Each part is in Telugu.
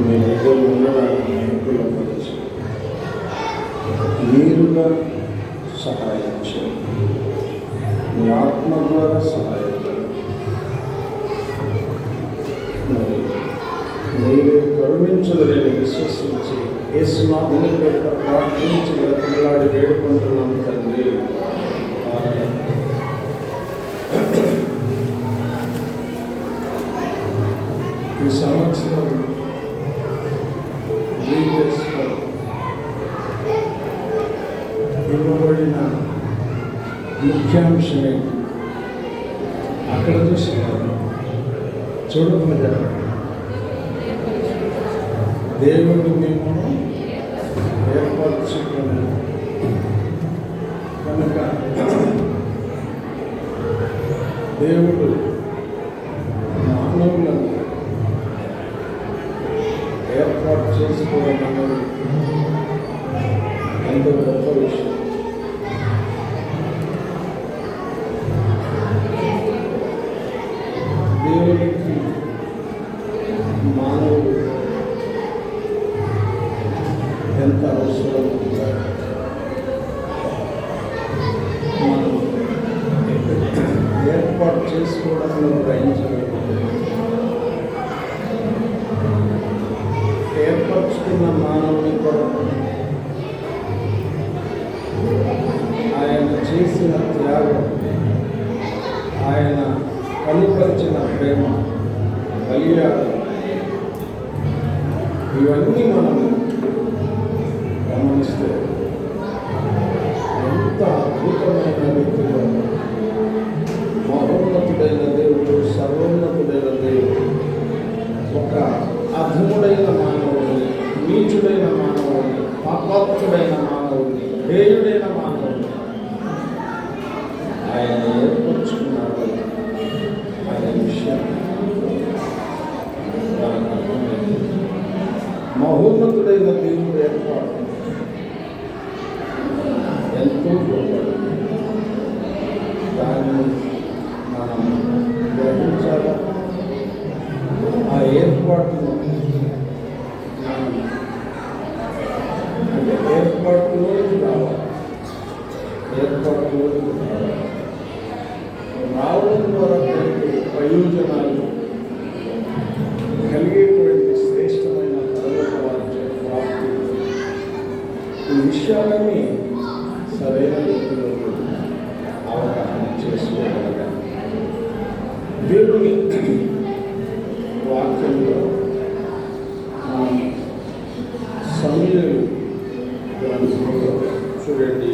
మీ దగ్గర ఉండడానికి అనుకూలపరిచి మీరుగా సహాయం చేయండి. మీ ఆత్మ ద్వారా సహాయం చేయండి. మరి మీరే కరుణించదని విశ్వసించి యేసునామమున పేరిట ప్రార్థించి బ్రతిమలాడి వేడుకుంటున్నాం తండ్రి. ఈ సంవత్సరం ఇవ్వబడిన ముఖ్యాంశమే అక్కడ చూస్తున్నారు. చూడకుండా దేవుడు మిమ్మల్ని ఏర్పరచుకుని కనుక దేవుడు మానవులను ఏర్పాటు చేసుకోవడం అనేది ఎంతో గొప్ప విషయం. దేవునికి మానవుడు ఎంత అవసరం మనం ఏర్పాటు చేసుకోవడంలో గ్రహించగలుగుతుంది. ఏర్పరచుకున్న మానవుని కొరకు ఆయన చేసిన త్యాగం, ఆయన కనుపరిచిన ప్రేమ, బలియాగం, ఇవన్నీ మనం గమనిస్తే ఎంత అద్భుతమైన రీతిలో మహోన్నతుడైన దేవుడు, సర్వోన్నతుడైన దేవుడు ఒక అధముడైన మానవుని, నీచుడైన మానవుని, పాపాత్ముడైన మానవుని, హేయుడైన మానవుని ఆయన ఏర్పరచుకున్నాడు అనే విషయం మహోన్నతుడైన దేవుడు ఏర్పాటు ఎంతో గొప్పది. దాన్ని మనం గ్రహించాలి. ఆ ఏర్పాటును అంటే ఏర్పాటులోకి రావాలి. ఏర్పాటులోకి రావడం ద్వారా ప్రయోజనాలు కలిగేటువంటి శ్రేష్టమైన పరలోక ప్రాప్తి, ఈ విషయాలని సరైన రీతిలో అవగాహన చేసుకోగలగాలి. దేవుని వాక్యంలో సమూయేలు గ్రంథంలో చూడండి.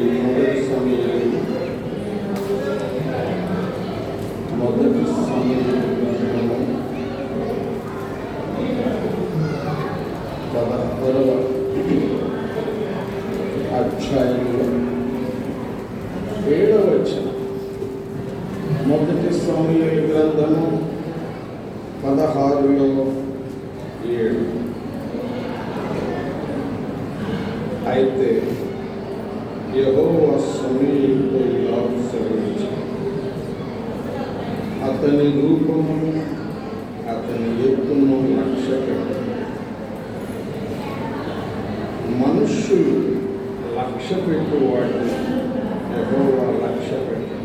మొదటి సమూయేలు గ్రంథంలో 16వ అధ్యాయంలో 7వ వచనం. మొదటి సమూయేలు గ్రంథము 16లో 7. అయితే యెహోవా సమూయేలుతో ఇలా సెలవిచ్చాడు, అతని రూపమును అతని ఎత్తును లక్ష్యపెట్టు. మనుష్యులు లక్ష్యపెట్టు వాటిని యెహోవా లక్ష్యపెట్టు.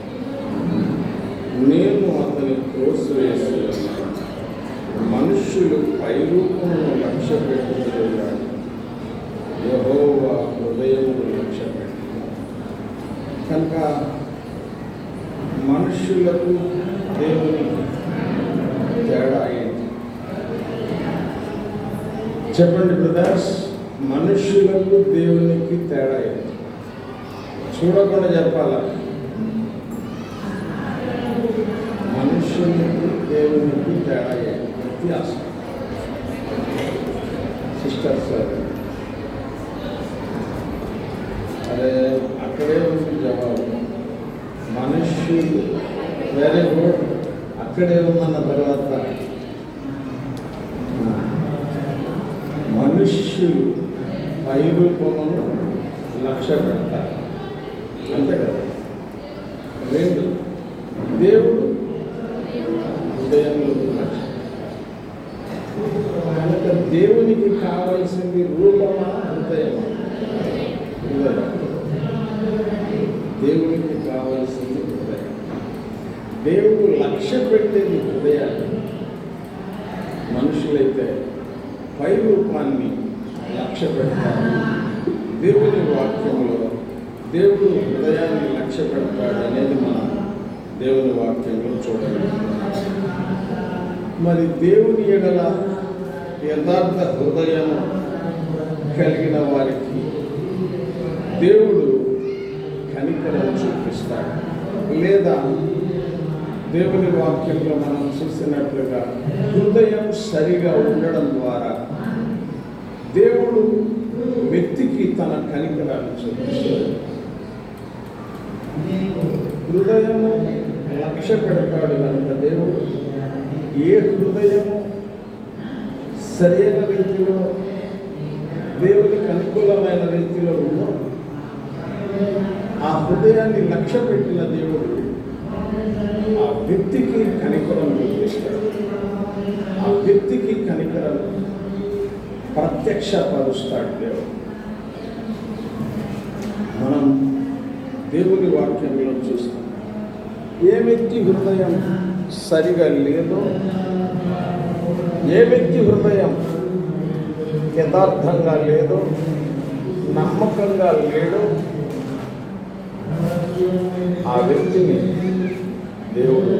నేను అతని త్రోసివేసి మనుష్యులు పై రూపమును లక్ష్యపెట్టుకున్నాడు, యెహోవా హృదయమును లక్ష్యపెట్టు. కనుక మనుష్యులకు దేవునికి తేడా ఏంటి చెప్పండి బ్రదర్స్? మనుష్యులకు దేవునికి తేడా ఏంటి? చూడకుండా చెప్పాలా? మనుష్యులకు దేవునికి తేడా ఏంటి? వ్యత్యాసం. సిస్టర్ సార్ అదే అక్కడే ఉంది జవాబు. మనుష్యులు వెరీ గుడ్, అక్కడే ఉందన్న తర్వాత మనుష్యులు పై రూపమును లక్ష్య పెడతారు, అంతే కదా. రెండు, దేవుడు హృదయంలో లక్ష్యం. కనుక దేవునికి కావలసింది రూపమా హృదయమా? హృదయం. దేవునికి కావలసింది హృదయం. దేవుడు లక్ష్య పెట్టేది హృదయాన్ని. మనుషులైతే పై రూపాన్ని లక్ష్య పెడతారు. దేవుని వాక్యంలో దేవుడు హృదయాన్ని లక్ష్య పెడతాడు అనేది మనం దేవుని వాక్యంలో చూడాలి. మరి దేవుని ఎడల యథార్థ హృదయం కలిగిన వారికి దేవుడు కనికరం చూపిస్తాడు. లేదా దేవుని వాక్యంలో మనం చూసినట్లుగా హృదయం సరిగా ఉండడం ద్వారా దేవుడు వ్యక్తికి తన కనికరాన్ని చూపిస్తాడు. హృదయము లక్ష్య పెడతాడు కనుక దేవుడు ఏ హృదయము సరైన రీతిలో దేవునికి అనుకూలమైన రీతిలో ఉందో ఆ హృదయాన్ని లక్ష్య పెట్టిన దేవుడు ఆ వ్యక్తికి కనికరం చూపిస్తాడు. ఆ వ్యక్తికి కనికరం ప్రత్యక్షపరుస్తాడు దేవుడు. మనం దేవుని వాక్యంలో చూస్తాం. ఏ వ్యక్తి హృదయం సరిగా లేదో, ఏ వ్యక్తి హృదయం యథార్థంగా లేదో, నమ్మకంగా లేడో ఆ వ్యక్తిని దేవుడు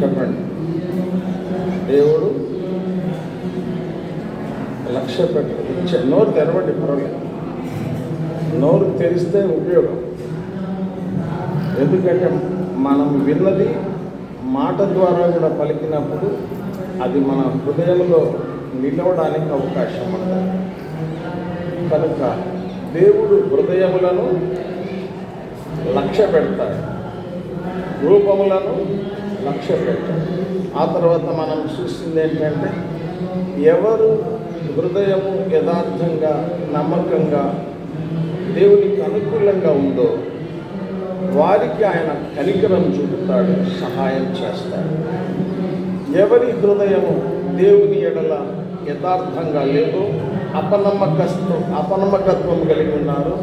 చెప్పండి దేవుడు లక్ష్య పెట్టాడు. నోరు తెరవండి, పర్వాలేదు. నోరు తెరిస్తే ఉపయోగం. ఎందుకంటే మనం విన్నది మాట ద్వారా కూడా పలికినప్పుడు అది మన హృదయంలో నిలవడానికి అవకాశం ఉంటుంది. కనుక దేవుడు హృదయములను లక్ష్య పెడతాడు, రూపములను లక్ష్య పెడతాడు. ఆ తర్వాత మనం చూసింది ఏంటంటే ఎవరు హృదయము యథార్థంగా నమ్మకంగా దేవునికి అనుకూలంగా ఉందో వారికి ఆయన కనికరం చూపుతాడు, సహాయం చేస్తాడు. ఎవరి హృదయము దేవుని ఎడల యథార్థంగా లేదో, అపనమ్మకత్వం కలిగి ఉన్నారు,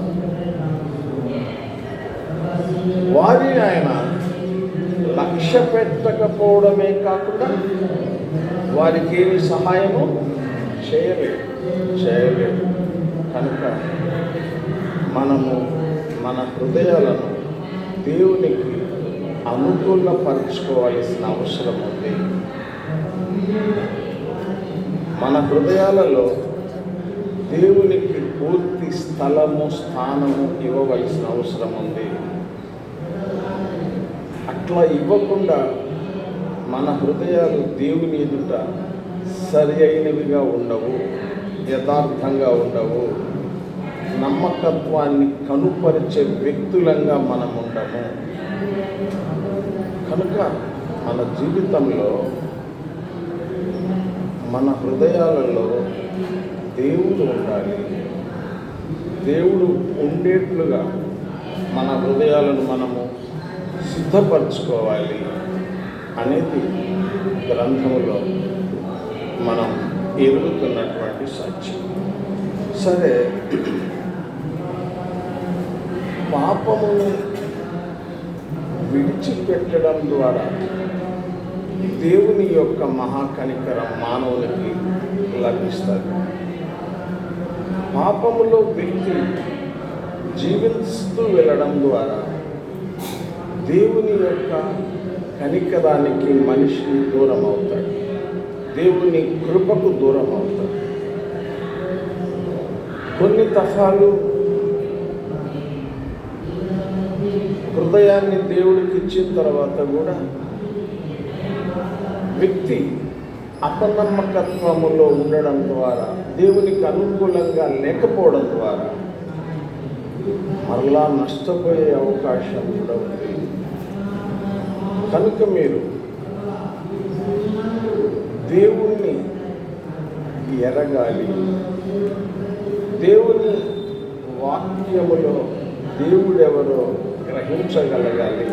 వారిని ఆయన లక్ష్య పెట్టకపోవడమే కాకుండా వారికి ఏమి సహాయము చేయలేదు. కనుక మనము మన హృదయాలను దేవునికి అనుకూలపరుచుకోవాల్సిన అవసరం ఉంది. మన హృదయాలలో దేవునికి పూర్తి స్థానము ఇవ్వవలసిన అవసరం ఉంది. అట్లా ఇవ్వకుండా మన హృదయాలు దేవుని ఎదుట సరి అయినవిగా ఉండవు, యథార్థంగా ఉండవు, నమ్మకత్వాన్ని కనుపరిచే వ్యక్తులంగా మనం ఉండము. కనుక మన జీవితంలో మన హృదయాలలో దేవుడు ఉండాలి. దేవుడు ఉండేట్లుగా మన హృదయాలను మనము సిద్ధపరచుకోవాలి అనేది గ్రంథంలో మనం ఎదుగుతున్నటువంటి సత్యం. సరే, పాపమును విడిచిపెట్టడం ద్వారా దేవుని యొక్క మహాకనికరం మానవునికి లభిస్తుంది. పాపములో వ్యక్తి జీవిస్తూ వెళ్ళడం ద్వారా దేవుని యొక్క కనికరానికి మనిషి దూరం అవుతాడు, దేవుని కృపకు దూరం అవుతాడు. కొన్ని తఫాలు హృదయాన్ని దేవుడికి ఇచ్చిన తర్వాత కూడా వ్యక్తి అపనమ్మకత్వములో ఉండడం ద్వారా, దేవునికి అనుకూలంగా లేకపోవడం ద్వారా మరలా నష్టపోయే అవకాశం కూడా ఉంది. కనుక మీరు దేవుణ్ణి ఎరగాలి. దేవుని వాక్యములో దేవుడెవరో గ్రహించగలగాలి.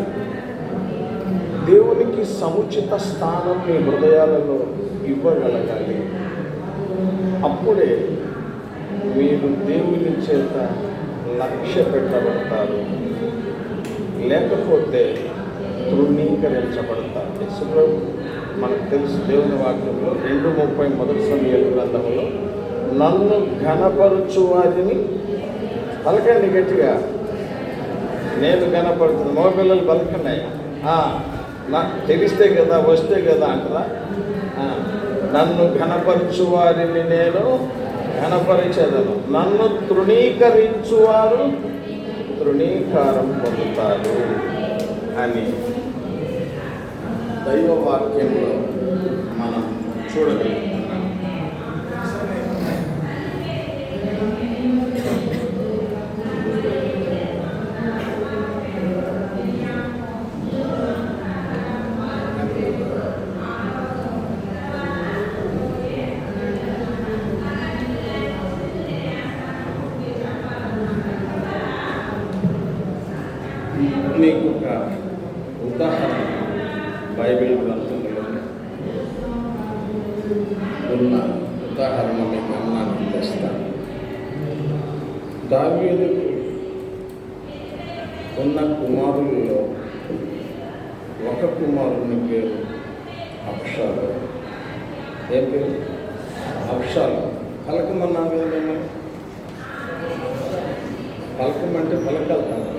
దేవునికి సముచిత స్థానం మీ హృదయాలలో ఇవ్వగలగాలి. అప్పుడే మీరు దేవుని చేత లక్ష్య పెట్టబడతారు, లేకపోతే తృణీకరించబడతారు. యెషయా మనకు తెలుసు దేవుని వాక్యంలో 2:30 మొదటి సమూయేలు గ్రంథంలో, నన్ను ఘనపరచు వారిని పలకండి గట్టిగా, నేను ఘనపడుతున్నాను. మగ పిల్లలు పలకన్నాయి, నాకు తెలిస్తే కదా వస్తే కదా అంటారా? నన్ను ఘనపరచు వారిని నేను ఘనపరిచేదను, నన్ను తృణీకరించువారు తృణీకారం పొందుతారు అని దైవవాక్యంలో మనం చూడగలుగుతున్నాం. మీకు ఒక ఉదాహరణ బైబిల్ గ్రంథంలో ఉన్న ఉదాహరణ మీ గమనానికి తెస్తాను. దావీదుకు ఉన్న కుమారులలో ఒక కుమారుని పేరు అబ్షాలోము. ఏం పేరు? అబ్షాలోము. పలకమన్నా కదా మిమ్మల్ని, పలకమంటే పలకలుతాను.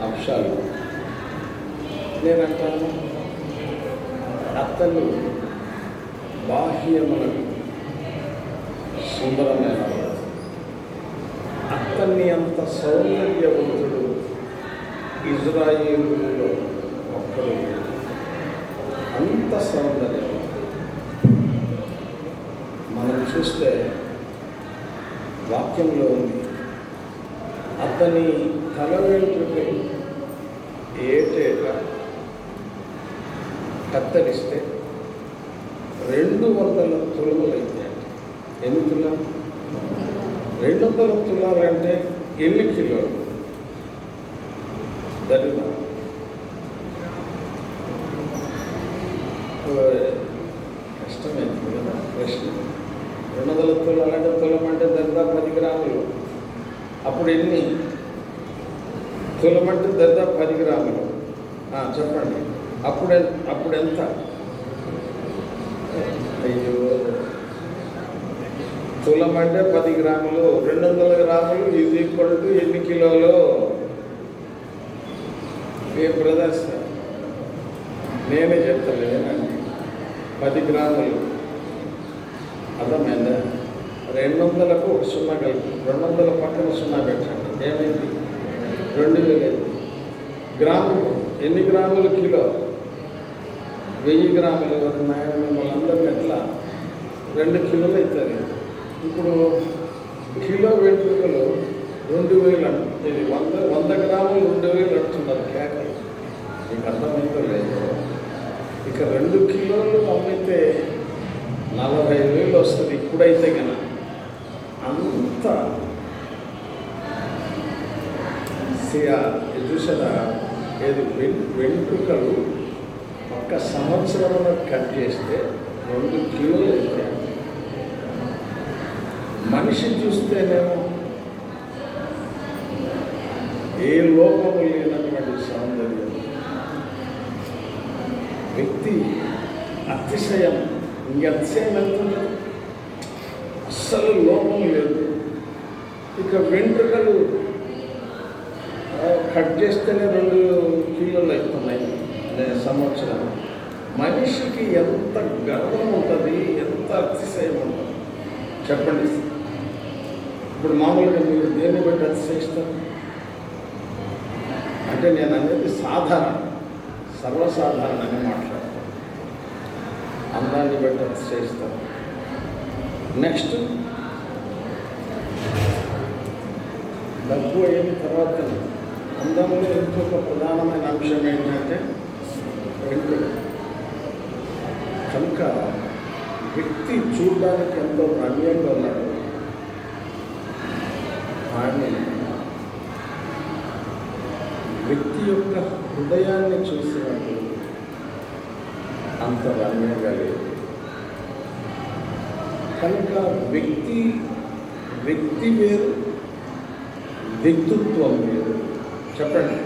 అబ్షాలోము నేనంటాను, అతను బాహ్యమునకు సుందరమైన అతన్ని అంత సౌందర్యవంతుడు ఇజ్రాయేలులో ఒక్కడు, అంత సౌందర్యం మనం చూస్తే వాక్యంలో ఉంది. అతని తల వెంట్రుకలు ఏటేటా కత్తరిస్తే 200 తులాలు అయితే, ఎన్ని తులాలు? 200 తులాలు అంటే ఎన్ని కిలోలు? దరిదా కష్టమైంది కదా ప్రశ్న. 200 తులాలు అంటే తులం అంటే దరిదా 10 గ్రాములు. అప్పుడు ఎన్ని తులం అంటే దరిదా 10 గ్రాములు? చెప్పండి. అప్పుడు ఎంత? అయ్యో, తులం అంటే 10 గ్రాములు, 200 గ్రాములు ఈజ్ ఈక్వల్ టు ఎన్ని కిలోలు? ఏ బ్రదర్స్, నేనే చెప్తలేనండి. 10 గ్రాములు అర్థమైందా? 200కు 0 కలిపి 200 పక్కన 0 పెట్టండి, ఏమైంది? 2000. గ్రాములు ఎన్ని గ్రాములు? కిలో. 1000 గ్రాములు. నాయన మిమ్మల్ని అందరికీ ఎట్లా 2 కిలోలు అవుతుంది. ఇప్పుడు కిలో వెంట్రుకలు 2000 అంట. ఇది 100 గ్రాములు 2000 అంటున్నారు. కేక మీకు అర్థమైందో లేదు. ఇక 2 కిలోలు అమ్మితే 40,000 వస్తుంది ఇప్పుడైతే కన్నా. అంత చూసారా? ఏది వెంట్రుకలు ఒక్క సంవత్సరంలో కట్ చేస్తే 2 కిలోలు అయితే, మనిషి చూస్తేనేమో ఏ లోపము లేనటువంటి సౌందర్యం, వ్యక్తి అతిశయం, ఇంకతిశయం వెళ్తుంది, అస్సలు లోపం లేదు. ఇక వెంట్రుకలు కట్ చేస్తేనే 2 కిలోలు అవుతున్నాయి సంవత్సరం. మనిషికి ఎంత గర్వం ఉంటుంది, ఎంత అతిశయం ఉంటుంది చెప్పండి. ఇప్పుడు మామూలుగా మీరు దేన్ని బట్టి అతిశయిస్తారు అంటే, నేను అనేది సర్వసాధారణంగా మాట్లాడతాను. అందాన్ని బట్టి అతిశయిస్తాను. నెక్స్ట్ డబ్బు అయిన తర్వాత అందంలో ఇంకొక ప్రధానమైన అంశం ఏంటంటే వెంట్రుక. కనుక వ్యక్తి చూడడానికి ఎంతో రమ్యంగా ఉన్నాడు, ఆయన వ్యక్తి యొక్క హృదయాన్ని చూసినప్పుడు అంత రమ్యంగా లేదు. కనుక వ్యక్తి వేరు, వ్యక్తిత్వం వేరు. చెప్పండి,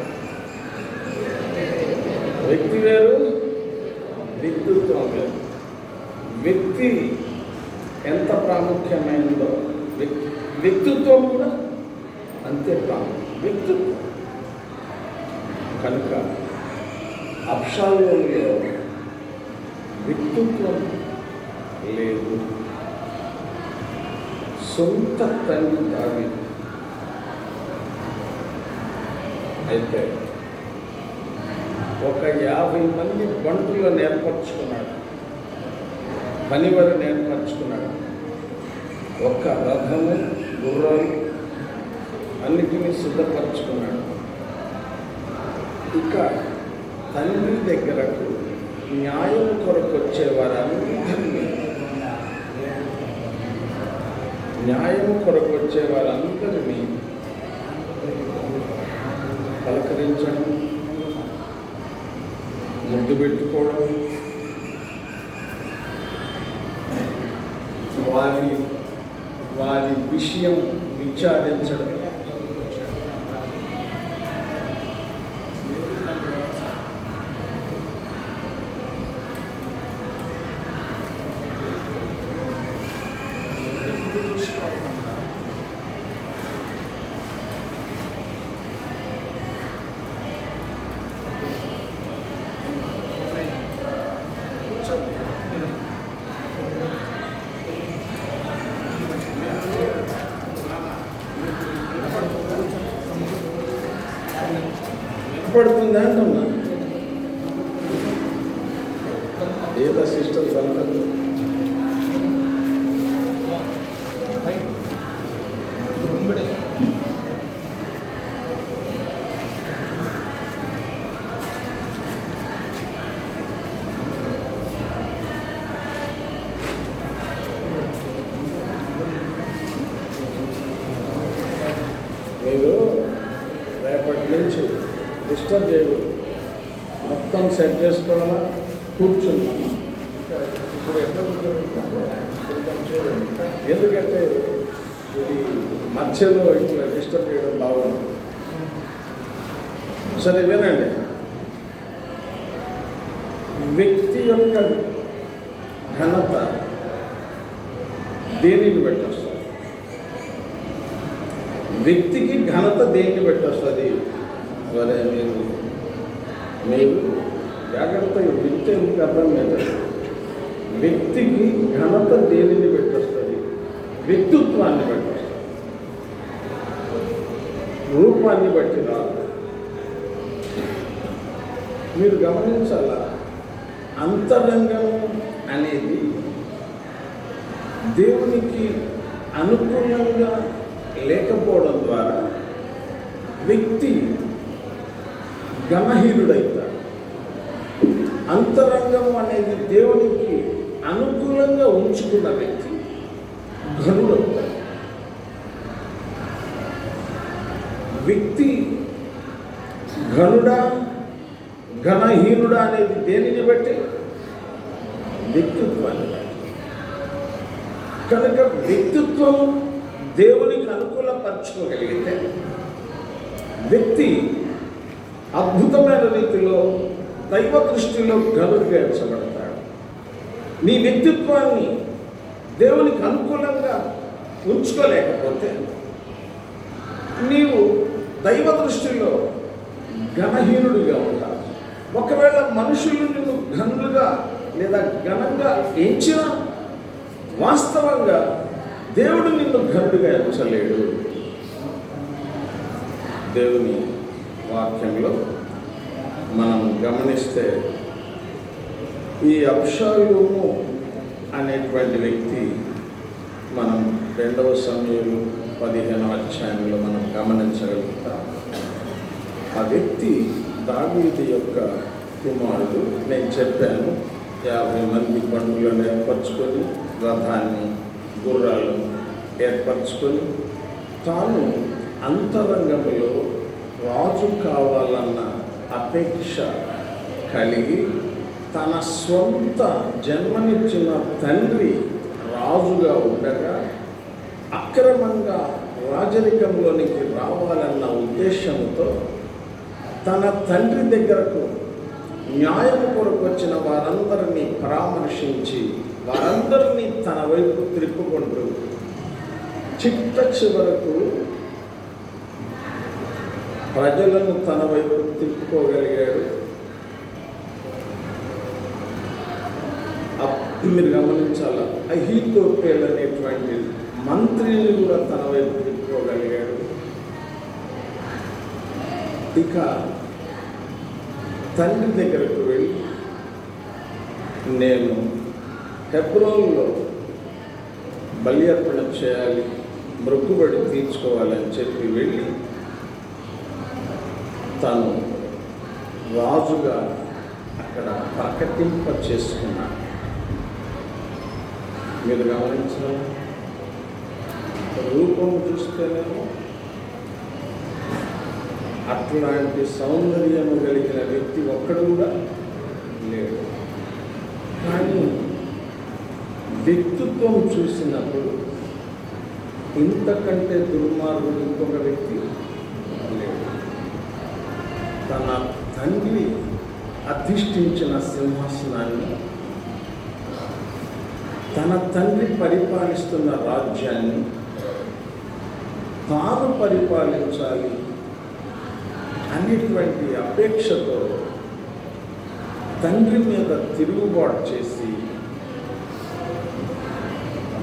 వ్యక్తి వేరు, వ్యక్తిత్వం వేరు. వ్యక్తి ఎంత ప్రాముఖ్యమైనదో వ్యక్తిత్వం కూడా అంతే ప్రాముఖ్యం. వ్యక్తిత్వం కనుక అబ్షాలోములో వ్యక్తిత్వం లేదు. సొంత తండ్రి దావీదు అయితే ఒక 50 మంది బంటులను ఏర్పరచుకున్నాడు, పనివారిని ఏర్పరచుకున్నాడు. ఒక్క రథము, గుర్రాలు అన్నిటినీ సిద్ధపరచుకున్నాడు. ఇక తండ్రి దగ్గరకు న్యాయం కొరకు వచ్చేవారందరినీ పలకరించడం, ముద్దు పెట్టుకోవడం, వారి విషయం విచారించడం, పడుతుంది అంటున్నా. ఏదో సిస్టర్ కలగదు. మీరు రేపటి నుంచి డిస్టర్బ్ చేయకూడదు. మొత్తం సెట్ చేసుకోవాలా, కూర్చున్నాం. ఇప్పుడు ఎట్లా ఎందుకంటే ఇది మధ్యలో ఇట్లా డిస్టర్బ్ చేయడం బాగుంది. సరే వినండి. వ్యక్తి యొక్క ఘనత దేనికి పెట్టొస్తుంది? వ్యక్తికి ఘనత దేనికి పెట్టొస్తుంది? మరి మీరు జాగ్రత్తగా వింటే మీకు అర్థం లేదు. వ్యక్తికి ఘనత దేనిని పెట్టొస్తుంది? వ్యక్తిత్వాన్ని పెట్టొస్తుంది. రూపాన్ని బట్టి రాదు. మీరు గమనించాలా, అంతరంగం అనేది దేవునికి అనుకూలంగా లేకపోవడం ద్వారా వ్యక్తి ఘనహీనుడైతాడు. అంతరంగం అనేది దేవునికి అనుకూలంగా ఉంచుకున్న వ్యక్తి ఘనుడవుతాడు. వ్యక్తి ఘనుడా ఘనహీనుడా అనేది దేనిని బట్టి? వ్యక్తిత్వాన్ని బట్టి. కనుక వ్యక్తిత్వం దేవునికి అనుకూలపరచుకోగలిగితే వ్యక్తి అద్భుతమైన రీతిలో దైవ దృష్టిలో ఘనుడిగా ఎంచబడతాడు. నీ వ్యక్తిత్వాన్ని దేవునికి అనుకూలంగా ఉంచుకోలేకపోతే నీవు దైవ దృష్టిలో ఘనహీనుడిగా ఉంటావు. ఒకవేళ మనుషులు నిన్ను ఘనులుగా లేదా ఘనంగా ఎంచినా వాస్తవంగా దేవుడు నిన్ను ఘనుడిగా ఎంచలేడు. దేవుని వాక్యంలో మనం గమనిస్తే ఈ అబ్షాలోము అనేటువంటి వ్యక్తి మనం 2వ సమూయేలు 15వ అధ్యాయంలో మనం గమనించగలుగుతాం. ఆ వ్యక్తి దావీదు యొక్క కుమారుడు. నేను చెప్పాను, 50 మంది బంధువులను ఏర్పరచుకొని, రథాన్ని, గుర్రాలను ఏర్పరచుకొని, తాను అంతరంగంలో రాజు కావాలన్న అపేక్ష కలిగి తన స్వంత జన్మనిచ్చిన తండ్రి రాజుగా ఉండగా అక్రమంగా రాజరికంలోనికి రావాలన్న ఉద్దేశంతో తన తండ్రి దగ్గరకు న్యాయం కొరకు వచ్చిన వారందరినీ పరామర్శించి వారందరినీ తన వైపు త్రిప్పుకుంటూ చిట్ట చివరకు ప్రజలను తన వైపు తిప్పుకోగలిగాడు. మీరు గమనించాలా, అహీతోపెలు అనేటువంటి మంత్రిని కూడా తన వైపు తిప్పుకోగలిగాడు. ఇక తండ్రి దగ్గరకు వెళ్ళి నేను హెబ్రోన్లో బలి అర్పణ చేయాలి, మొక్కుబడి తీర్చుకోవాలని చెప్పి వెళ్ళి తను రాజుగా అక్కడ ప్రకటింప చేసుకున్నాడు. మీరు గమనించాలి, రూపం చూస్తేనేమో అట్లాంటి సౌందర్యము కలిగిన వ్యక్తి ఒక్కడు కూడా లేడు. కానీ వ్యక్తిత్వం చూసినప్పుడు ఇంతకంటే దుర్మార్గుడు ఇంకొక వ్యక్తి లేడు. తన తండ్రి అధిష్ఠించిన సింహాసనాన్ని, తన తండ్రి పరిపాలిస్తున్న రాజ్యాన్ని తాను పరిపాలించాలి అనేటువంటి అపేక్షతో తండ్రి మీద తిరుగుబాటు చేసి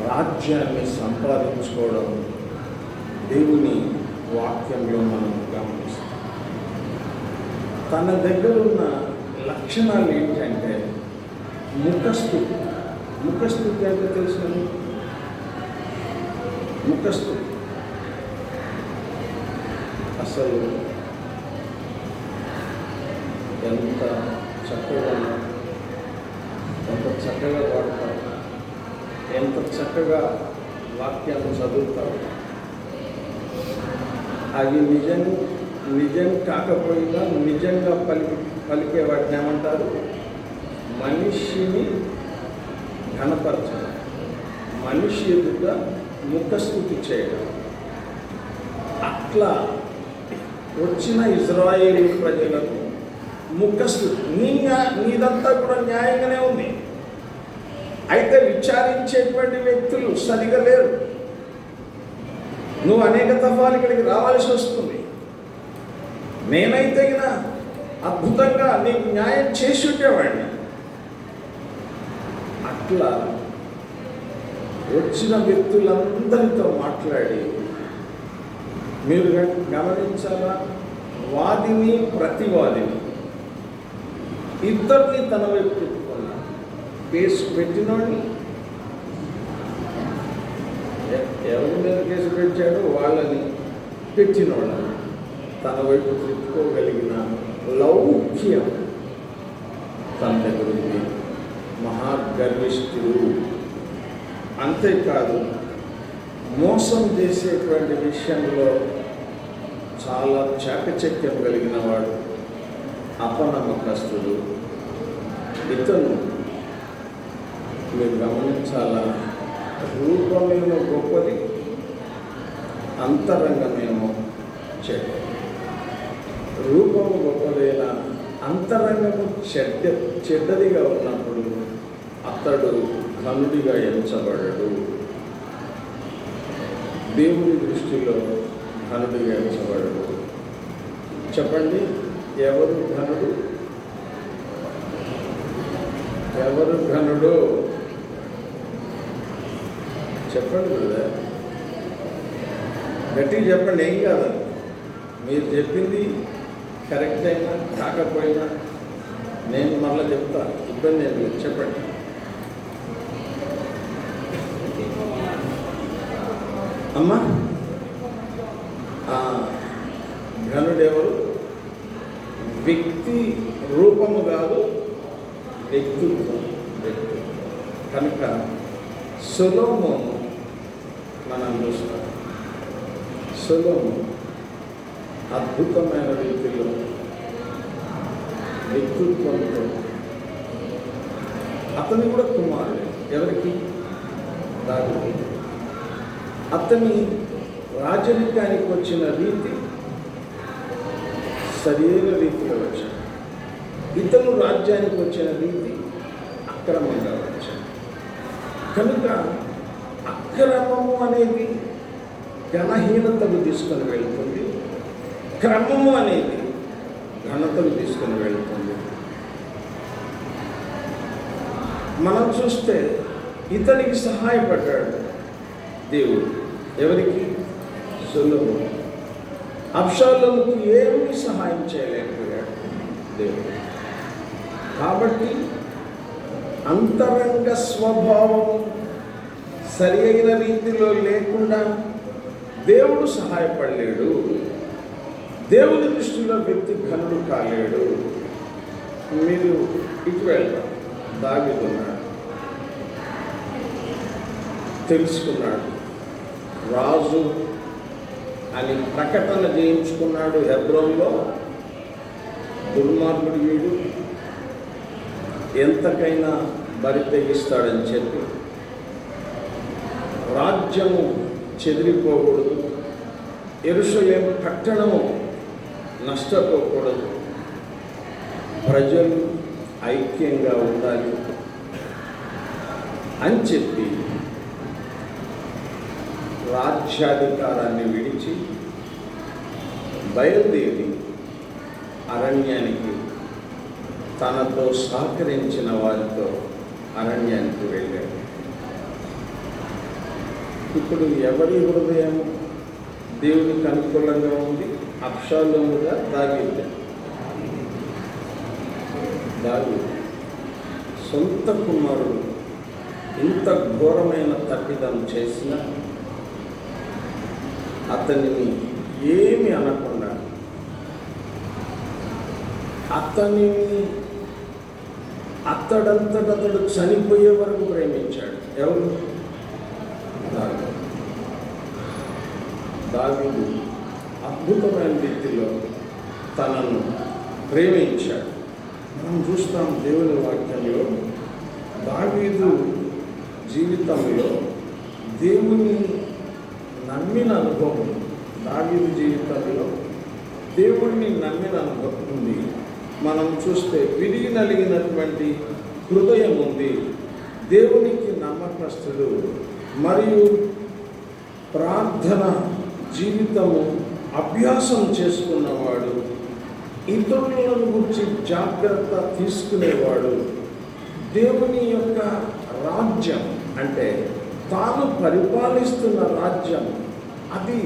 రాజ్యాన్ని సంపాదించుకోవడం దేవుని వాక్యంలో మనం గమనిస్తాం. తన దగ్గర ఉన్న లక్షణాలు ఏంటంటే ముఖస్థుతి. ముఖస్థుతి అంటే తెలిసిన ముఖస్థుతి అసలు ఎంత చక్కగా ఎంత చక్కగా వాడతారు, ఎంత చక్కగా వాక్యాన్ని చదువుతారు. అవి నిజం కాకపోయినా నిజంగా పలికే వాటిని ఏమంటారు? మనిషిని ఘనపరచడం, మనిషి ఎదుట ముఖస్థుతి చేయడం. అట్లా వచ్చిన ఇజ్రాయేలు ప్రజలకు ముఖస్థుతి నీదంతా కూడా న్యాయంగానే ఉంది. అయితే విచారించేటువంటి వ్యక్తులు సరిగా లేరు. నువ్వు అనేక దఫాలు ఇక్కడికి రావాల్సి వస్తుంది. నేనైతే అద్భుతంగా నీకు న్యాయం చేసి ఉండేవాడిని. అట్లా వచ్చిన వ్యక్తులందరితో మాట్లాడి, మీరు గమనించాలా, వాదిని ప్రతివాదిని ఇద్దరిని తన వైపు తిప్పుకున్నా. కేసు పెట్టినోడిని ఎవరి మీద కేసు పెట్టాడో వాళ్ళని, పెట్టినోళ్ళని తన వైపు తిప్పుకోగలిగిన లౌక్యం తన దగ్గర ఉంది. మహాగర్విష్ఠుడు. అంతేకాదు, మోసం చేసేటువంటి విషయంలో చాలా చాకచక్యం కలిగిన వాడు, అపనమ్మకస్తుడు. ఇతను మీరు గమనించాలా, రూపమేమో గొప్పది, అంతరంగమేమో చెడ్డ. రూపము గొప్పదైనా అంతరంగము చెడ్డదిగా ఉన్నప్పుడు అతడు ఘనుడిగా ఎంచబడడు. దేవుని దృష్టిలో ఘనుడిగా ఎంచబడడు. చెప్పండి, ఎవరు ఘనుడు? ఎవరు ఘనుడు? చెప్పండి కదా, గట్టిగా చెప్పండి. ఏం కాదు, మీరు చెప్పింది కరెక్ట్ అయినా కాకపోయినా నేను మరలా చెప్తా, ఇబ్బంది ఏం లేదు. చెప్పండి. అమ్మా, ఘనుడు ఎవరు? వ్యక్తి రూపము కాదు, వ్యక్తిత్వం. కనుక సొలొమోను మనం చూస్తాం. సొలొమోను అద్భుతమైన రీతిలో వ్యక్తిత్వంతో అతని కూడా కుమారుడే. ఎవరికి? దావీదు. అతని రాజరికానికి వచ్చిన రీతి సరైన రీతిలో వచ్చాడు. ఇతను రాజ్యానికి వచ్చిన రీతి అక్రమంగా వచ్చాడు. కనుక అక్రమము అనేది ఘనహీనతకు తీసుకొని వెళ్తుంది, క్రమము అనేది ఘనతకు తీసుకొని వెళ్తుంది. మనం చూస్తే ఇతనికి సహాయపడ్డాడు దేవుడు. ఎవరికి? సొలొమోను. అబ్షాలోముకు ఏమీ సహాయం చేయలేకపోయాడు దేవుడు. కాబట్టి అంతరంగ స్వభావం సరి అయిన రీతిలో లేకుండా దేవుడు సహాయపడలేడు. దేవుని దృష్టిలో వ్యక్తి ఘనుడు కాలేడు. మీరు ఇటు వెళ్తాం. దావీదున్నాడు, తెలుసుకున్నాడు, రాజు అని ప్రకటన చేయించుకున్నాడు హెబ్రోన్లో. దుర్మార్గుడు వీడు, ఎంతకైనా బరి తెగిస్తాడని చెప్పి రాజ్యము చెదిరిపోకూడదు, యెరూషలేము పట్టణము నష్టపోకూడదు, ప్రజలు ఐక్యంగా ఉండాలి అని చెప్పి రాజ్యాధికారాన్ని విడిచి బయలుదేరి అరణ్యానికి తనతో సహకరించిన వారితో అరణ్యానికి వెళ్ళాడు. ఇప్పుడు ఎవరి హృదయం దేవునికి అనుకూలంగా ఉంది? అబ్షాలోముగా దావీదు. సొంత కుమారుడు ఇంత ఘోరమైన తప్పిదం చేసిన అతనిని ఏమి అనకుండా అతడంతటతడు చనిపోయే వరకు ప్రేమించాడు. ఎవరు? దావీదు అద్భుతమైన రీతిలో తనను ప్రేమించాడు. మనం చూస్తాం దేవుని వాక్యంలో దావీదు జీవితంలో దేవుని నమ్మిన అనుభవం, దావీదు జీవితంలో దేవుణ్ణి నమ్మిన అనుభవం ఉంది. మనం చూస్తే విరిగి నలిగినటువంటి హృదయం ఉంది. దేవునికి నమ్మకస్తుడు మరియు ప్రార్థన జీవితము అభ్యాసం చేసుకున్నవాడు, ఇతరులను గురించి జాగ్రత్త తీసుకునేవాడు. దేవుని యొక్క రాజ్యం అంటే తాను పరిపాలిస్తున్న రాజ్యం అది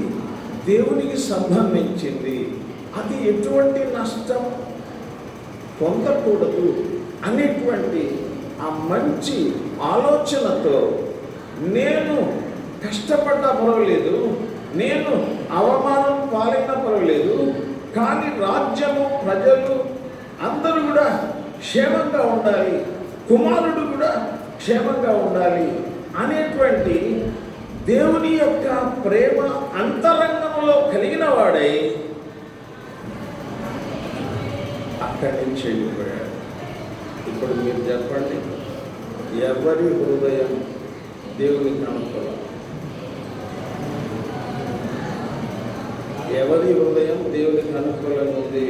దేవునికి సంబంధించింది, అది ఎటువంటి నష్టం పొందకూడదు అనేటువంటి ఆ మంచి ఆలోచనతో నేను కష్టపడ్డా పర్వాలేదు, నేను అవమానం పాలైనా పర్వాలేదు, కానీ రాజ్యము ప్రజలు అందరూ కూడా క్షేమంగా ఉండాలి, కుమారుడు కూడా క్షేమంగా ఉండాలి అనేటువంటి దేవుని యొక్క ప్రేమ అంతరంగంలో కలిగిన వాడై అక్కడి నుంచి వెళ్ళిపోయాడు. ఇప్పుడు మీరు చెప్పండి, ఎవరి హృదయం దేవునికి అనుకూలం? ఎవరి హృదయం దేవునికి అనుకూలంగా ఉంది?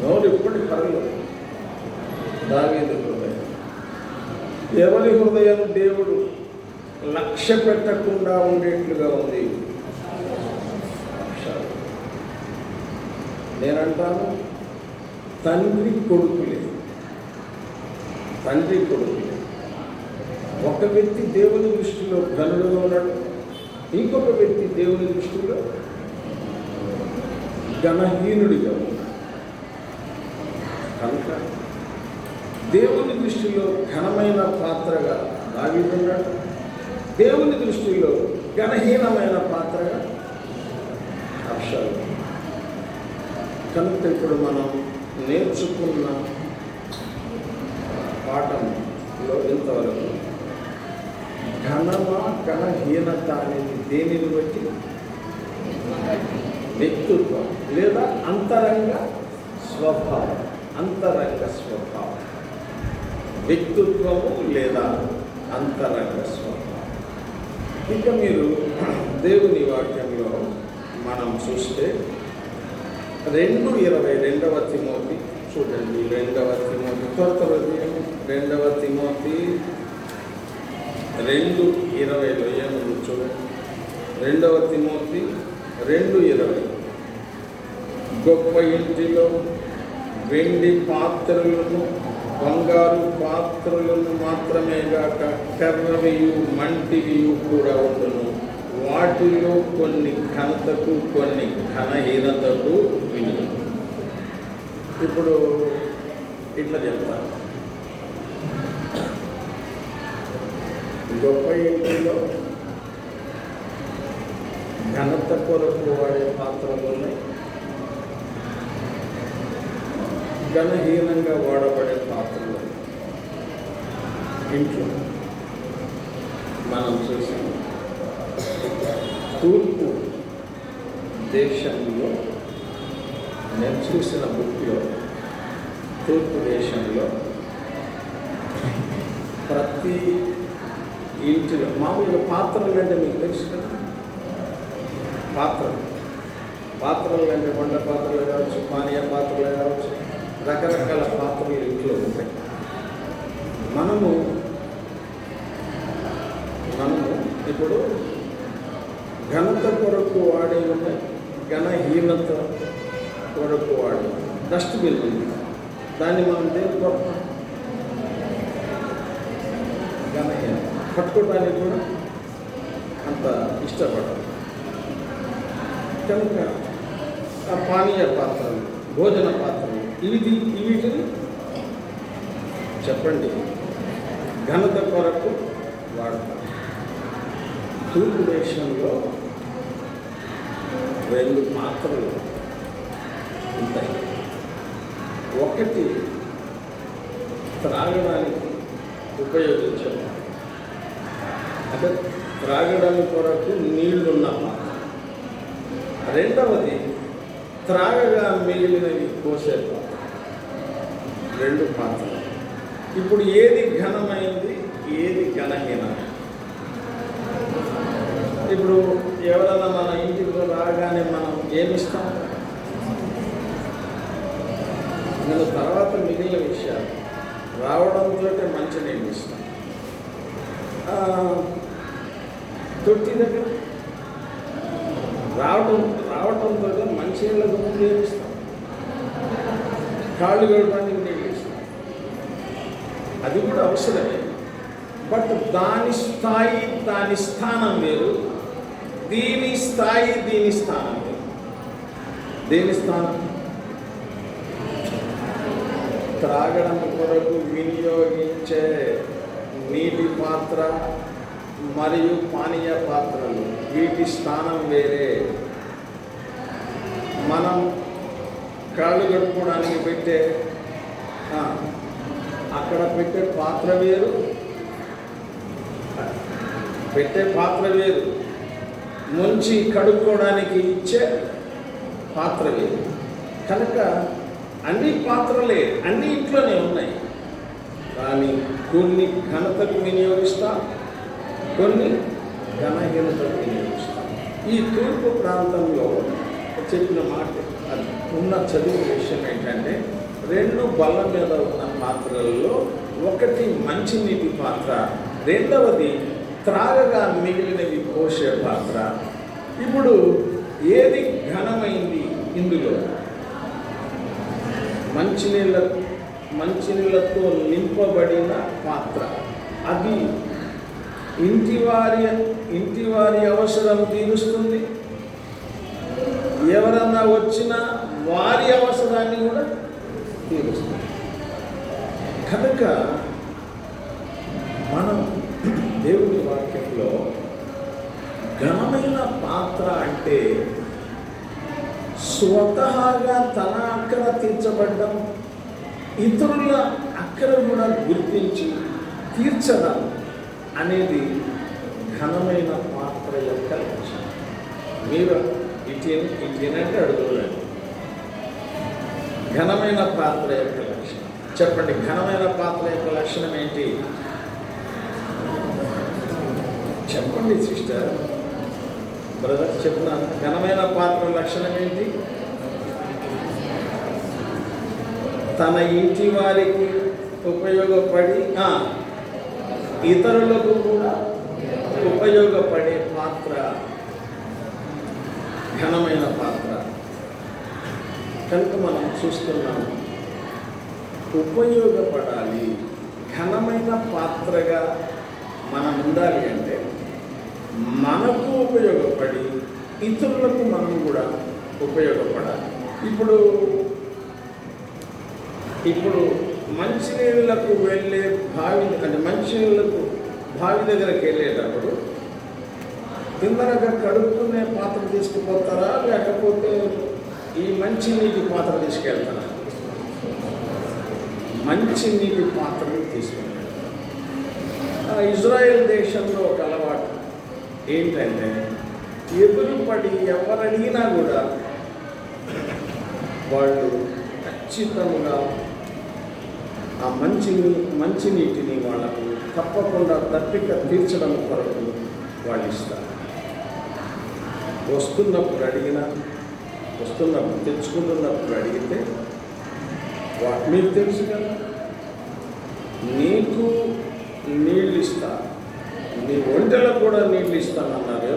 నోరు ఇప్పటి పర్లేదు. దావీదు హృదయం. ఎవరి హృదయం దేవుడు లక్ష్య పెట్టకుండా ఉండేట్లుగా ఉంది? నేనంటాను తండ్రి కొడుకులే. ఒక వ్యక్తి దేవుని దృష్టిలో ఘనుడుగా ఉన్నాడు, ఇంకొక వ్యక్తి దేవుని దృష్టిలో ఘనహీనుడిగా ఉన్నాడు. కనుక దేవుని దృష్టిలో ఘనమైన పాత్రగా దావీదు ఉన్నాడు, దేవుని దృష్టిలో ఘనహీనమైన పాత్రగా అబ్షాలోము. కనుక ఇప్పుడు మనం నేర్చుకున్న పాఠంలో ఇంతవరకు ఘనమా ఘనహీనత అనేది దేనిని బట్టి? వ్యక్తిత్వం లేదా అంతరంగ స్వభావం. వ్యక్తిత్వము లేదా అంతరంగ స్వభావం. ఇక మీరు దేవుని వాక్యంలో మనం చూస్తే 2:22 తిమోతి చూడండి. 2 తిమోతి త్వర 2 తిమోతి 2:20 ఏముంది చూడండి. 2 తిమోతి 2:20 గొప్ప ఇంటిలో వెండి పాత్రలను బంగారు పాత్రలను మాత్రమే గాక కర్రవియు మంటివియు కూడా ఉండును. వాటిలో కొన్ని ఘనతకు కొన్ని ఘనహీనతకు విలువ. ఇప్పుడు ఇట్లా చెప్తాను. గొప్ప ఇంటిలో ఘనత కొరకు వాడే పాత్రలు ఉన్నాయి, ఘనహీనంగా వాడబడే పాత్రలు ఇంట్లో మనం చూసాం. తూర్పు దేశంలో నేను చూసిన బుక్లో తూర్పు దేశంలో ప్రతి ఇంటిలో మామూలుగా పాత్రలు అంటే మీకు తెలుసు కదా, పాత్రలు అంటే వంట పాత్రలు కావచ్చు, పానీయ పాత్రలు కావచ్చు, రకరకాల పాత్రలు ఇంట్లో ఉంటాయి. మనము ఇప్పుడు ఘనత కొరకు వాడే ఉన్నాయి, ఘనహీనత కొరకు వాడే డస్ట్బిన్ ఉంది. దాన్ని మనం దేని కొరకు ఘనహీనత పట్టుకోవడానికి కూడా అంత ఇష్టపడదు కనుక ఆ పానీయ పాత్రలు, భోజన పాత్రలు వీటిని చెప్పండి ఘనత కొరకు వాడతారు. తూర్పు దేశంలో 2 పాత్రలు ఉంటాయి. ఒకటి త్రాగడానికి ఉపయోగించాము, అంటే త్రాగడానికి కొరకు నీళ్లున్న పాత్ర. రెండవది త్రాగగా మిగిలినవి పోసే పాత్ర. 2 పాత్రలు. ఇప్పుడు ఏది ఘనమైంది, ఏది ఘనహీనమైంది? ఇప్పుడు ఎవరైనా మన ఇంటికి రాగానే మనం ఏమిస్తాం? నేను తర్వాత మిగిలిన విషయాలు రావడంతో మంచినీళ్ళు ఇస్తాం. తొట్టి దగ్గర రావడంతో మంచినీళ్ళకు ముందు ఏమిస్తాం? కాళ్ళు గడపడానికి నీళ్ళు ఇస్తాం. అది కూడా అవసరమే. బట్ దాని స్థాయి, దాని స్థానం వేరు, దీని స్థాయి, దీని స్థానం వేరు. దేని స్థానం? త్రాగడం కొరకు వినియోగించే నీటి పాత్ర మరియు పానీయ పాత్రలు, వీటి స్థానం వేరే. మనం కాళ్ళు కడుక్కోవడానికి అక్కడ పెట్టే పాత్ర వేరు, ముంచి కడుక్కోవడానికి ఇచ్చే పాత్ర వేరు. కనుక అన్ని పాత్రలే అన్ని ఇంట్లోనే ఉన్నాయి. కానీ కొన్ని ఘనతకు వినియోగిస్తాం, కొన్ని ఘనహీనతకు వినియోగిస్తాం. ఈ తూర్పు ప్రాంతంలో చెప్పిన మాట ఉన్న చదువు విషయం ఏంటంటే 2 బల్ల మీద ఉన్న పాత్రలలో ఒకటి మంచినీటి పాత్ర, రెండవది త్రాగగా మిగిలినవి పోసే పాత్ర. ఇప్పుడు ఏది ఘనమైంది ఇందులో? మంచినీళ్ళతో నింపబడిన పాత్ర. అది ఇంటివారి అవసరం తీరుస్తుంది. ఎవరన్నా వచ్చినా వారి అవసరాన్ని కూడా తీరుస్తుంది. కనుక మనం దేవుని వాక్యంలో ఘనమైన పాత్ర అంటే స్వతహాగా తన అక్కర తీర్చబడ్డం, ఇతరుల అక్కర కూడా గుర్తించి తీర్చడం అనేది ఘనమైన పాత్ర యొక్క లక్ష్యం. మీరు ఇటీనంటే అడుగులండి. ఘనమైన పాత్ర యొక్క లక్ష్యం చెప్పండి, ఘనమైన పాత్ర యొక్క లక్షణం ఏంటి? చెప్పండి సిస్టర్, బ్రదర్ చెప్తున్నాను. ఘనమైన పాత్ర లక్షణం ఏంటి? తన ఇంటి వారికి ఉపయోగపడి ఇతరులకు కూడా ఉపయోగపడే పాత్ర ఘనమైన పాత్ర. కనుక మనం చూస్తున్నాం, ఉపయోగపడాలి. ఘనమైన పాత్రగా మనం ఉండాలి అంటే మనకు ఉపయోగపడి ఇతరులకు మనం కూడా ఉపయోగపడాలి. ఇప్పుడు మంచినీళ్ళకు వెళ్ళే మంచినీళ్ళకు బావి దగ్గరకు వెళ్ళేటప్పుడు తిన్నరగా కడుక్కునే పాత్ర తీసుకుపోతారా, లేకపోతే ఈ మంచినీటి పాత్ర తీసుకెళ్తారా? మంచినీటి పాత్రను తీసుకెళ్తారు. ఇజ్రాయెల్ దేశంలో ఒక అలవాటు ఏంటంటే, ఎదురుపడి ఎవరడిగినా కూడా వాళ్ళు ఖచ్చితంగా ఆ మంచినీటిని వాళ్ళకు తప్పకుండా దప్పిక తీర్చడం కొరకు వాళ్ళు ఇస్తారు. వస్తున్నప్పుడు తెచ్చుకుంటున్నప్పుడు అడిగితే మీకు తెలుసు కదా, నీకు నీళ్ళు ఇస్తా, నీ ఒంటెలకు కూడా నీళ్ళు ఇస్తానన్నారు.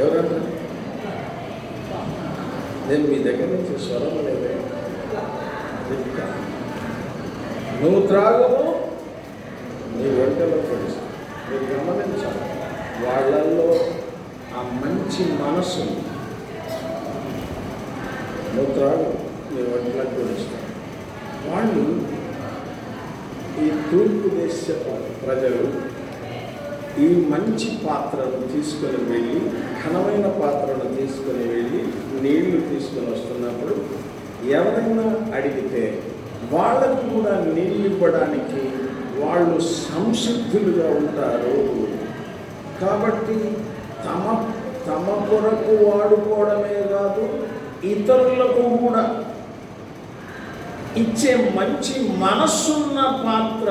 ఎవరన్నా నేను మీ దగ్గర నుంచి స్వరం లేదే, నువ్వు త్రాగము, నీ ఒంటెలో పడిస్తా. మీరు గమనించాలి, వాళ్ళల్లో ఆ మంచి మనసు. నువ్వు త్రాగు, నీ ఒంటెలకు పడిస్తా. వాళ్ళు ఈ తూర్పు దేశ ప్రజలు ఈ మంచి పాత్రను తీసుకొని వెళ్ళి, ఘనమైన పాత్రను తీసుకొని వెళ్ళి నీళ్లు తీసుకొని వస్తున్నప్పుడు ఎవరైనా అడిగితే వాళ్ళకు కూడా నీళ్ళు ఇవ్వడానికి వాళ్ళు సంసిద్ధులుగా ఉంటారు. కాబట్టి తమ కొరకు వాడుకోవడమే కాదు, ఇతరులకు కూడా ఇచ్చే మంచి మనస్సున్న పాత్ర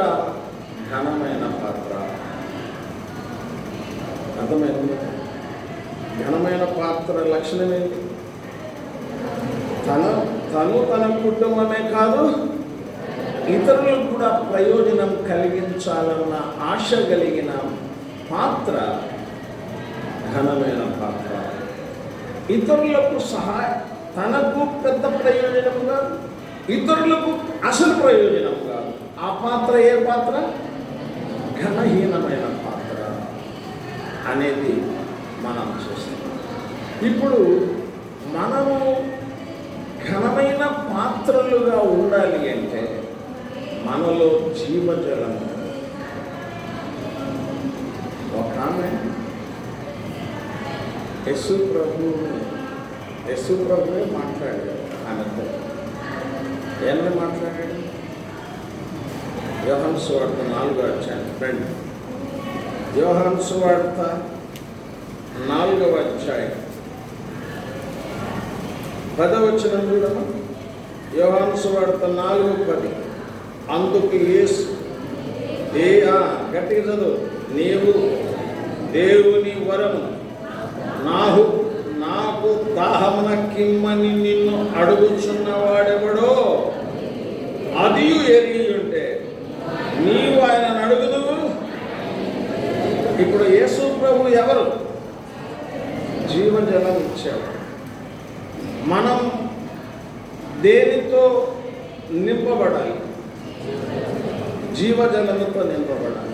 ఘనమైన పాత్ర. అర్థమైంది? ఘనమైన పాత్ర లక్షణం ఏంటి? తన కుటుంబమే కాదు, ఇతరులకు కూడా ప్రయోజనం కలిగించాలన్న ఆశ కలిగిన పాత్ర ఘనమైన పాత్ర. ఇతరులకు తనకు పెద్ద ప్రయోజనం కాదు, ఇతరులకు అసలు ప్రయోజనం కాదు. ఆ పాత్ర ఏ పాత్ర? ఘనహీనమైన పాత్ర అనేది మనం చూస్తాం. ఇప్పుడు మనము ఘనమైన పాత్రలుగా ఉండాలి అంటే మనలో జీవజలం. ఒక ఆమె యేసు ప్రభువే మాట్లాడాడు. ఆమెతో ఏమని మాట్లాడాడు? యోహాను సువార్త 4వ అధ్యాయం. ఫ్రెండ్, యోహాను సువార్త 4వ అధ్యాయం 10వ వచనం చూడమ్మా. యోహాను సువార్త 4:10. అందుకు యేసు గట్టిగా చదువు, నీవు దేవుని వరము నాకు దాహమున కిమ్మని నిన్ను అడుగుచున్నవాడెవడో అది ఎరిగి ఉంటే నీవు ఆయనను అడుగుదు. ఇప్పుడు యేసు ప్రభు ఎవరు? జీవజలం ఇచ్చాడు. మనం దేనితో నింపబడాలి? జీవజలముతో నింపబడాలి.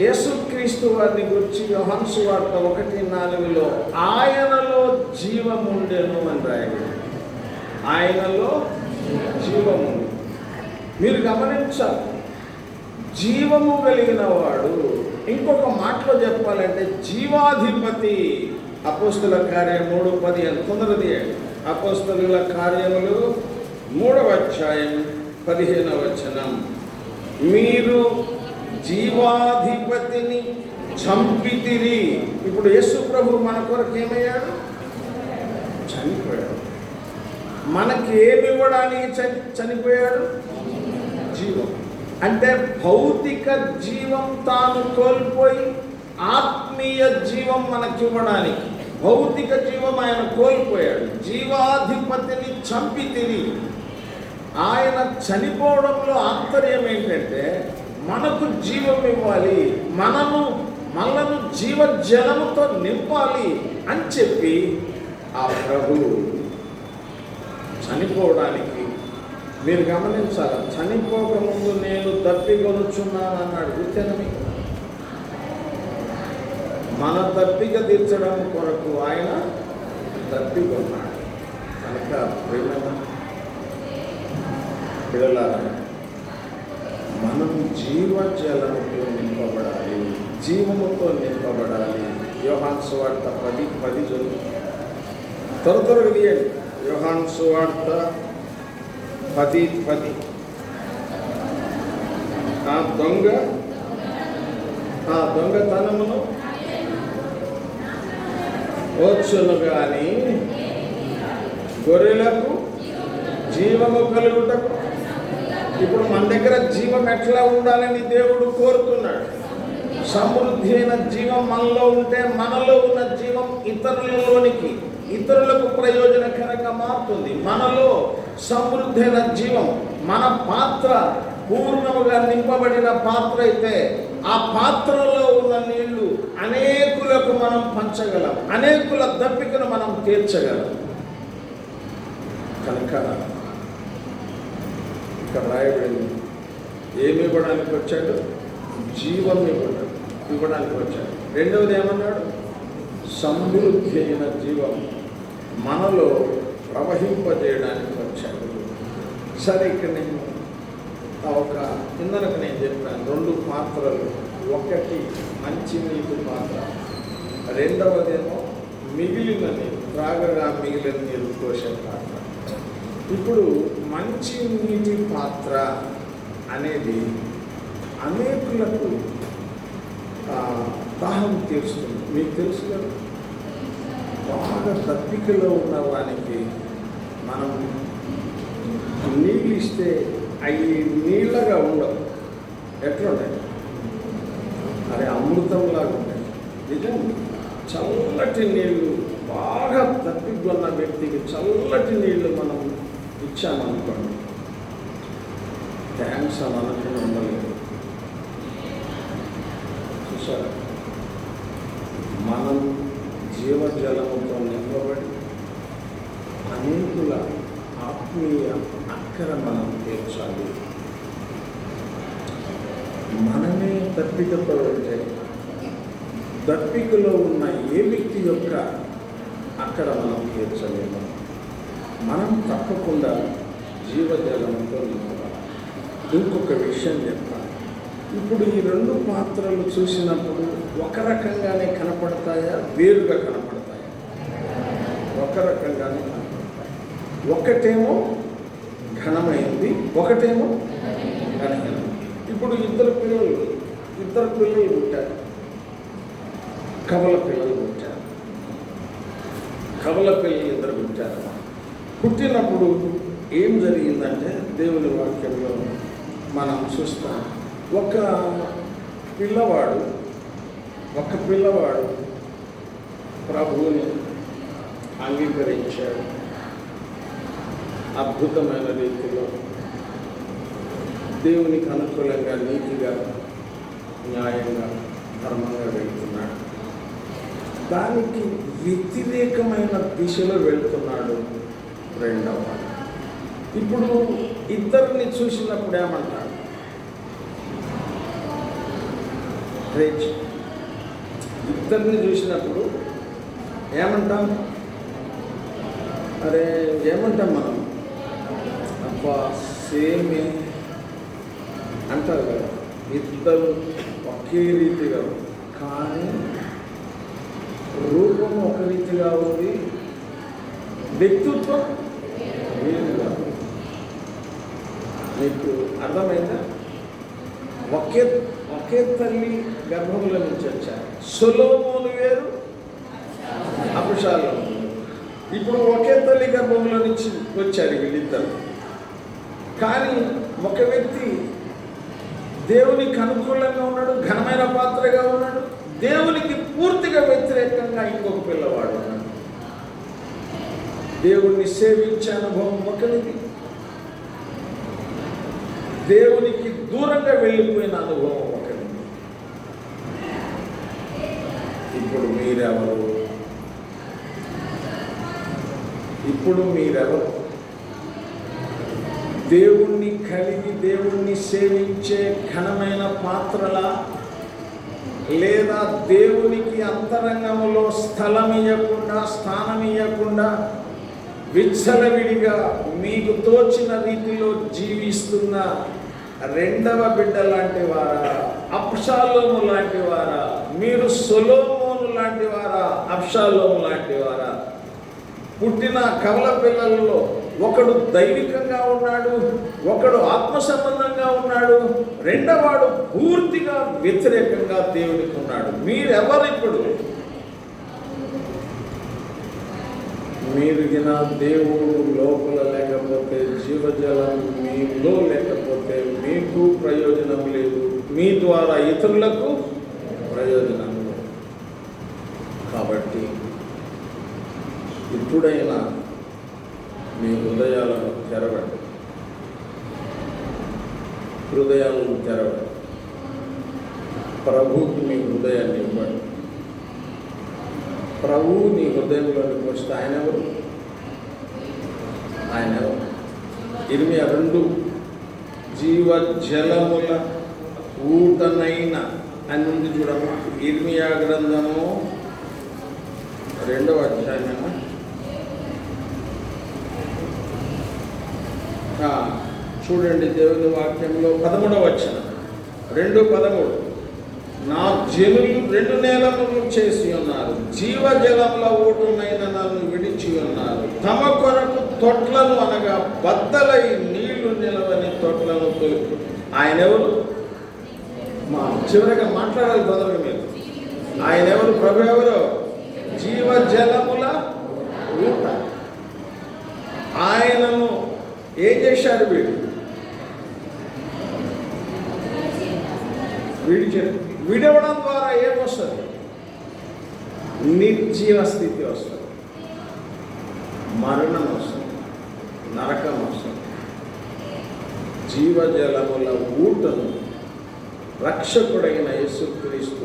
యేసుక్రీస్తు వారిని గురించి యోహాను సువార్త 1:4 ఆయనలో జీవముండెను అని రాయబడింది. ఆయనలో జీవముంది. మీరు గమనించాలి, జీవము కలిగిన వాడు. ఇంకొక మాటలో చెప్పాలంటే జీవాధిపతి. అపోస్తుల కార్యం 3:10 తొందరది. అపోస్తుల కార్యములు 3వ అధ్యాయం 15వ వచనం. మీరు జీవాధిపతిని చంపితిరి. ఇప్పుడు యేసు ప్రభు మన కొరకు ఏమయ్యాడు? చనిపోయాడు. మనకి ఏమి ఇవ్వడానికి చనిపోయాడు? జీవం. అంటే భౌతిక జీవం తాను కోల్పోయి ఆత్మీయ జీవం మనకివ్వడానికి. భౌతిక జీవం ఆయన కోల్పోయాడు. జీవాధిపతిని చంపితిరి. ఆయన చనిపోవడంలో ఆంతర్యం ఏంటంటే మనకు జీవం ఇవ్వాలి, మనను జీవజలముతో నింపాలి అని చెప్పి ఆ ప్రభు చనిపోవడానికి. మీరు గమనించాలి, చనిపోకముందు నేను దప్పికొనుచున్నాను అన్నాడు. గుర్తేనా మీకు? మన దప్పిక తీర్చడం కొరకు ఆయన దప్పికొన్నాడు. కనుక ప్రేమ పిల్లలారా, మనం జీవజలముతో నింపబడాలి, జీవముతో నింపబడాలి. యోహాను సువార్త 10:10 చదువు. త్వరగా తీయండి. యోహాను సువార్త 10:10. ఆ దొంగతనమును వచ్చును గాని గొర్రెలకు జీవము కలుగుటకు. ఇప్పుడు మన దగ్గర జీవం ఎట్లా ఉండాలని దేవుడు కోరుతున్నాడు. సమృద్ధి అయిన జీవం మనలో ఉంటే మనలో ఉన్న జీవం ఇతరులలోనికి, ఇతరులకు ప్రయోజనకరంగా మారుతుంది. మనలో సమృద్ధి అయిన జీవం, మన పాత్ర పూర్ణముగా నింపబడిన పాత్ర అయితే ఆ పాత్రలో ఉన్న నీళ్లు అనేకులకు మనం పంచగలం, అనేకుల దప్పికను మనం తీర్చగలం. కనుక ఇక్కడ రాయబడింది, ఏమి ఇవ్వడానికి వచ్చాడు? జీవం ఇవ్వడానికి వచ్చాడు. రెండవది ఏమన్నాడు? సమృద్ధి అయిన జీవం మనలో ప్రవహింపజేయడానికి వచ్చాడు. సరే, ఇక్కడ నేను ఇందరకు నేను చెప్పాను 2 పాత్రలు. ఒకటి మంచి నీటి పాత్ర, రెండవదేమో మిగిలిన నీరు, త్రాగగా మిగిలిన నీరు పోసే పాత్ర. ఇప్పుడు మంచి నీటి పాత్ర అనేది అనేకులకు దాహం తీరుస్తుంది. మీకు తెలుసు కదా, బాగా దప్పికలో ఉన్న వానికి మనం నీళ్ళు ఇస్తే అవి నీళ్ళగా ఉండవు. ఎట్లా ఉంటాయి? అరే అమృతంలాగా ఉంటాయి. నిజం. చల్లటి నీళ్ళు, బాగా దప్పికొన్న వ్యక్తికి చల్లటి నీళ్ళు మనం ఇచ్చామనుకోండి, థ్యాంక్స్ అని అనుకుని ఉండలేదు. చూసారా, మనం జీవజలముతో నింపబడి అనేకుల ఆత్మీయ అక్కర మనం తీర్చాలి. మనమే దప్పికతో ఉంటే దప్పికలో ఉన్న ఏ వ్యక్తి యొక్క అక్కడ మనం తీర్చలేము. మనం తప్పకుండా జీవజలంతో నింపబడాలి. ఇంకొక విషయం చెప్తాను. ఇప్పుడు ఈ 2 పాత్రలు చూసినప్పుడు ఒక రకంగానే కనపడతాయా, వేరుగా కనపడతాయా? ఒక రకంగానే కనపడతాయి. ఒకటేమో ఘనమైంది, ఒకటేమో ఘనమైనది. ఇప్పుడు ఇద్దరు పిల్లలు పుట్టారు. కవల పిల్లలు పుట్టారు. కవల పిల్లలు ఇద్దరు పుట్టారు. పుట్టినప్పుడు ఏం జరిగిందంటే దేవుని వాక్యంలో మనం చూస్తాం. ఒక పిల్లవాడు ప్రభువుని అంగీకరించాడు. అద్భుతమైన రీతిలో దేవునికి అనుకూలంగా, నీతిగా, న్యాయంగా, ధర్మంగా వెళ్తున్నాడు. దానికి వ్యతిరేకమైన దిశలో వెళ్తున్నాడు రెండవ. ఇప్పుడు ఇద్దరిని చూసినప్పుడు ఏమంటాడు? ఇద్దరిని చూసినప్పుడు ఏమంటాం? అరే ఏమంటాం మనం? అబ్బా సేమే అంటారు కదా. ఇద్దరు ఒకే రీతిగా, కానీ రూపం ఒక రీతిగా ఉంది, వ్యక్తిత్వం వేరుగా. మీకు అర్థమైందా? ఒకే తల్లి గర్భంలో నుంచి వచ్చారు. సొలొమోను వేరు, అబ్షాలోము. ఇప్పుడు ఒకే తల్లి గర్భంలో నుంచి వచ్చారు వీళ్ళిద్దరు. కానీ ఒక వ్యక్తి దేవునికి అనుకూలంగా ఉన్నాడు, ఘనమైన పాత్రగా ఉన్నాడు. దేవునికి పూర్తిగా వ్యతిరేకంగా ఇంకొక పిల్లవాడు ఉన్నాడు. దేవుణ్ణి సేవించే అనుభవం ఒకరిది, దేవునికి దూరంగా వెళ్ళిపోయిన అనుభవం ఒకరిది. ఇప్పుడు మీరెవరు? దేవుణ్ణి కలిగి దేవుణ్ణి సేవించే ఘనమైన పాత్రలా, లేదా దేవునికి అంతరంగంలో స్థానం ఇవ్వకుండా విచ్చలవిడిగా మీకు తోచిన రీతిలో జీవిస్తున్న రెండవ బిడ్డ లాంటి వారా, అబ్షాలోము లాంటి వారా? మీరు సొలొమోను లాంటి వారా, అబ్షాలోము లాంటి వారా? పుట్టిన కవల పిల్లలలో ఒకడు దైవికంగా ఉన్నాడు, ఒకడు ఆత్మ సంబంధంగా ఉన్నాడు, రెండవాడు పూర్తిగా వ్యతిరేకంగా దేవుడికి ఉన్నాడు. మీరెవరు? ఇప్పుడు మీరు దేవుడు లోపల లేకపోతే, జీవజలం మీలో లేకపోతే మీకు ప్రయోజనం లేదు, మీ ద్వారా ఇతరులకు ప్రయోజనం లేదు. కాబట్టి ఇప్పుడైనా మీ హృదయాలను తెరవండి. ప్రభువుకి మీ హృదయాన్ని ఇవ్వండి. ప్రభువు నీ హృదయంలోకి వస్తే ఆయన ఎవరు? ఇర్మియా 2 జీవజలముల ఊటనైన అని ఉంది చూడమ్మా. ఇర్మియా గ్రంథము 2వ అధ్యాయమేనా? చూడండి, దేవుని వాక్యంలో 13వ వచనం, 2:13. నా జనులు 2 నేలములు చేసి ఉన్నారు, జీవజలముల ఊటునైన నన్ను విడిచి ఉన్నారు. తమ కొరకు తొట్లను, అనగా బద్దలై నీళ్లు నిలవని తొట్లను తొలుపు. ఆయన ఎవరు? చివరిగా మాట్లాడాలి తొందరగా మీరు. ఆయన ఎవరు? ప్రభు ఎవరు? జీవజలముల ఊట. ఆయనను ఏం చేశారు వీడు? విడవడం ద్వారా ఏమొస్తుంది? నిర్జీవ స్థితి వస్తుంది, మరణం వస్తుంది, నరకం వస్తుంది. జీవజలముల ఊటను రక్షకుడైన యేసుక్రీస్తు,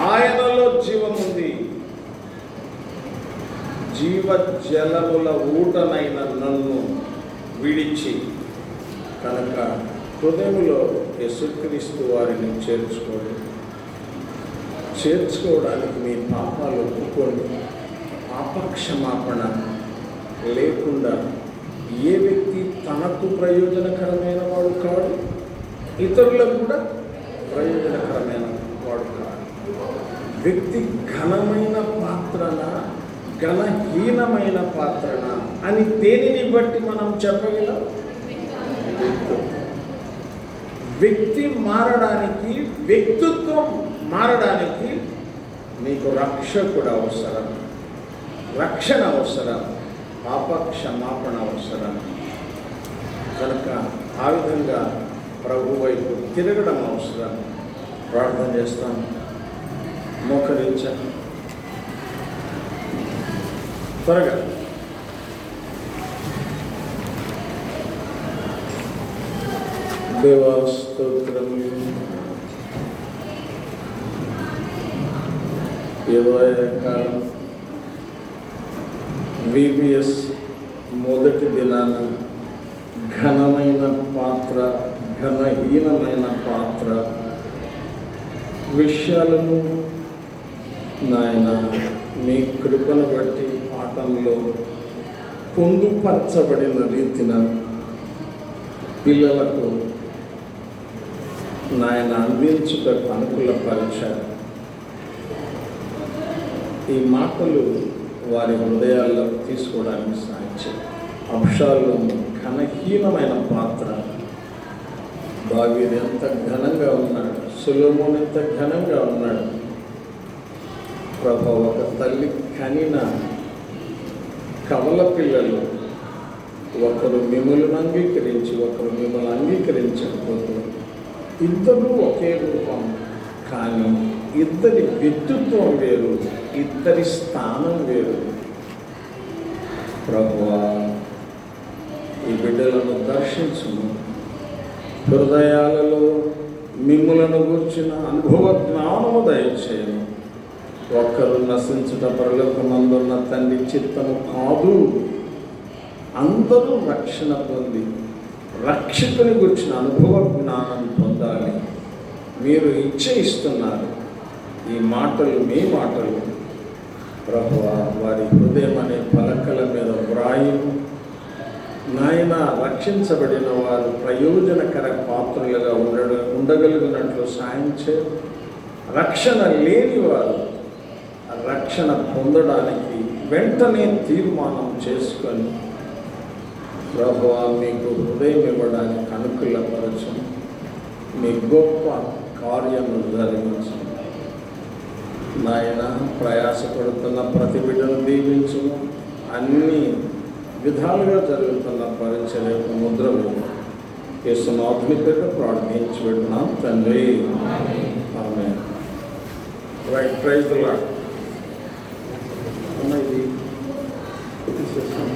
ఆయనలో జీవముంది. జీవజలముల ఊటనైన నన్ను విడిచి, కనుక హృదయంలో యేసుక్రీస్తు వారిని చేర్చుకోవడానికి మీ పాపాలు ఒప్పుకోండి. పాపక్షమాపణ లేకుండా ఏ వ్యక్తి తనకు ప్రయోజనకరమైన వాడు కాడు, ఇతరులకు కూడా ప్రయోజనకరమైన వాడు కాడు. వ్యక్తి ఘనమైన పాత్రన, ఘనహీనమైన పాత్రన అని దేనిని బట్టి మనం చెప్పగలం? వ్యక్తి మారడానికి, వ్యక్తిత్వం మారడానికి నీకు రక్షకుడు అవసరం, రక్షణ అవసరం, పాపక్షమాపణ అవసరం. కనుక ఆ విధంగా ప్రభు వైపు తిరగడం అవసరం. ప్రార్థన చేస్తాం. మోకరించండి త్వరగా. దేవా స్తోత్రములు. కాలం VBS మొదటి దినాన ఘనమైన పాత్ర, ఘనహీనమైన పాత్ర విషయాలను నాయన మీ కృపను బట్టి పాఠంలో పొందుపరచబడిన రీతిన పిల్లలకు నాయన అందించుటకు అనుకూలపరిచారు. ఈ మాటలు వారి హృదయాల్లో తీసుకోవడానికి సాధించారు. అబ్షాలోము ఘనహీనమైన పాత్ర, దావీదు ఎంత ఘనంగా ఉన్నాడు, సొలొమోను ఎంత ఘనంగా ఉన్నాడు. ప్రభు, ఒక తల్లి కనిన కవల పిల్లలు ఒకరు మిమ్మల్ని అంగీకరించి ఒకరు మిమ్మల్ని అంగీకరించకపోతే ఇద్దరు ఒకే రూపం, కానీ ఇద్దరి వ్యక్తిత్వం వేరు, ఇద్దరి స్థానం వేరు. ప్రభువా, ఈ బిడ్డలను దర్శించుము, హృదయాలలో మిమ్ములను గూర్చిన అనుభవ జ్ఞానము దయచేయము. ఒక్కరు నశించుట పరలోకమందున్న తండ్రి చిత్తము కాదు, అందరూ రక్షణ పొంది రక్షకుని గురించిన అనుభవ జ్ఞానం పొందాలి. మీరు ఇచ్చేయిస్తున్నారు. ఈ మాటలు మీ మాటలు ప్రభువా, వారి హృదయం అనే పలకల మీద వ్రాయము. నాయన, రక్షించబడిన వారు ప్రయోజనకర పాత్రలుగా ఉండగలిగినట్లు సాయం చేయ, రక్షణ లేని వారు రక్షణ పొందడానికి వెంటనే తీర్మానం చేసుకొని ప్రభువా, మీకు హృదయం ఇవ్వడానికి అనుకూలపరచు. మీ గొప్ప కార్యములు జరిగించు నాయన. ప్రయాసపడుతున్న ప్రతి బిడ్డను దీవించు. అన్ని విధాలుగా జరుగుతున్న పరిచర్యకు ముద్రలు యేసునాథుని పేరు ప్రార్థించి పెట్టున్నాం తండ్రి. Amen. Right, praise the Lord. ఇది సిస్టర్.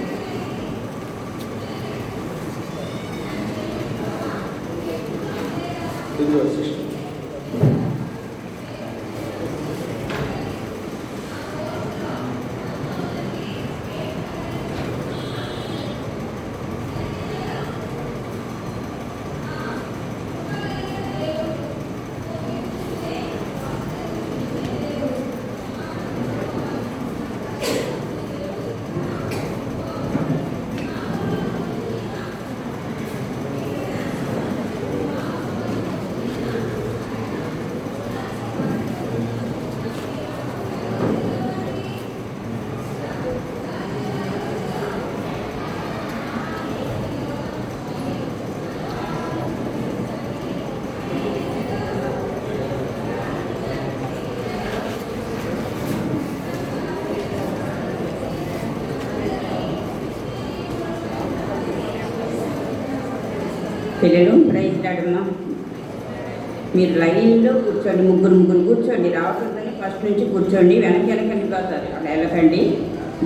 పిల్లలు ప్రైజ్ రాడమ్మా. మీరు లైన్లో కూర్చోండి, ముగ్గురు కూర్చోండి. రావట్లేదని ఫస్ట్ నుంచి కూర్చోండి, వెనకని పోతారు, అక్కడ వెళ్ళకండి.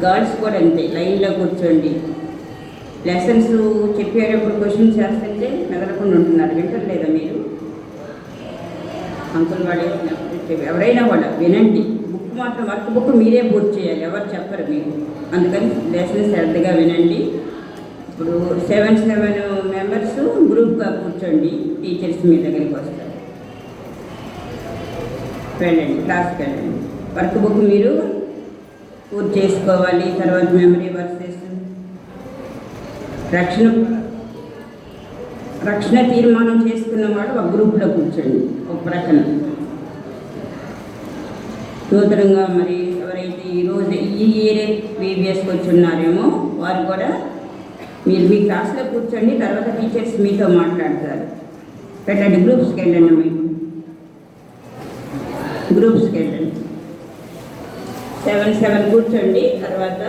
గర్ల్స్ కూడా అంతే, లైన్లో కూర్చోండి. లెసన్స్ చెప్పేటప్పుడు క్వశ్చన్స్ చేస్తుంటే మెదలకుండా ఉంటున్నారు, వింటలేదా మీరు? అంకుల్ వాడే ఎవరైనా కూడా వినండి. బుక్ మాత్రం వర్క్ బుక్ మీరే పూర్తి చేయాలి, ఎవరు చెప్పరు మీకు. అందుకని లెసన్స్ శ్రద్ధగా వినండి. ఇప్పుడు 7 మెంబర్స్ గ్రూప్గా కూర్చోండి. టీచర్స్ మీ దగ్గరికి వస్తారు. వెళ్ళండి, క్లాస్కి వెళ్ళండి. వర్క్ బుక్ మీరు పూర్తి చేసుకోవాలి. తర్వాత మెమరీ వర్సెస్ రక్షణ తీర్మానం చేసుకున్నవాడు ఒక గ్రూప్లో కూర్చోండి, ఒక ప్రకటన. నూతనంగా మరి ఎవరైతే ఈరోజు ఈ ఇయరే ప్రీవియస్కి వచ్చి ఉన్నారేమో వారు కూడా మీరు మీ క్లాస్లో కూర్చోండి. తర్వాత టీచర్స్ మీతో మాట్లాడతారు. పెట్టండి, గ్రూప్స్కి వెళ్ళండి. మీకు గ్రూప్స్కి వెళ్ళండి. 7 కూర్చోండి. తర్వాత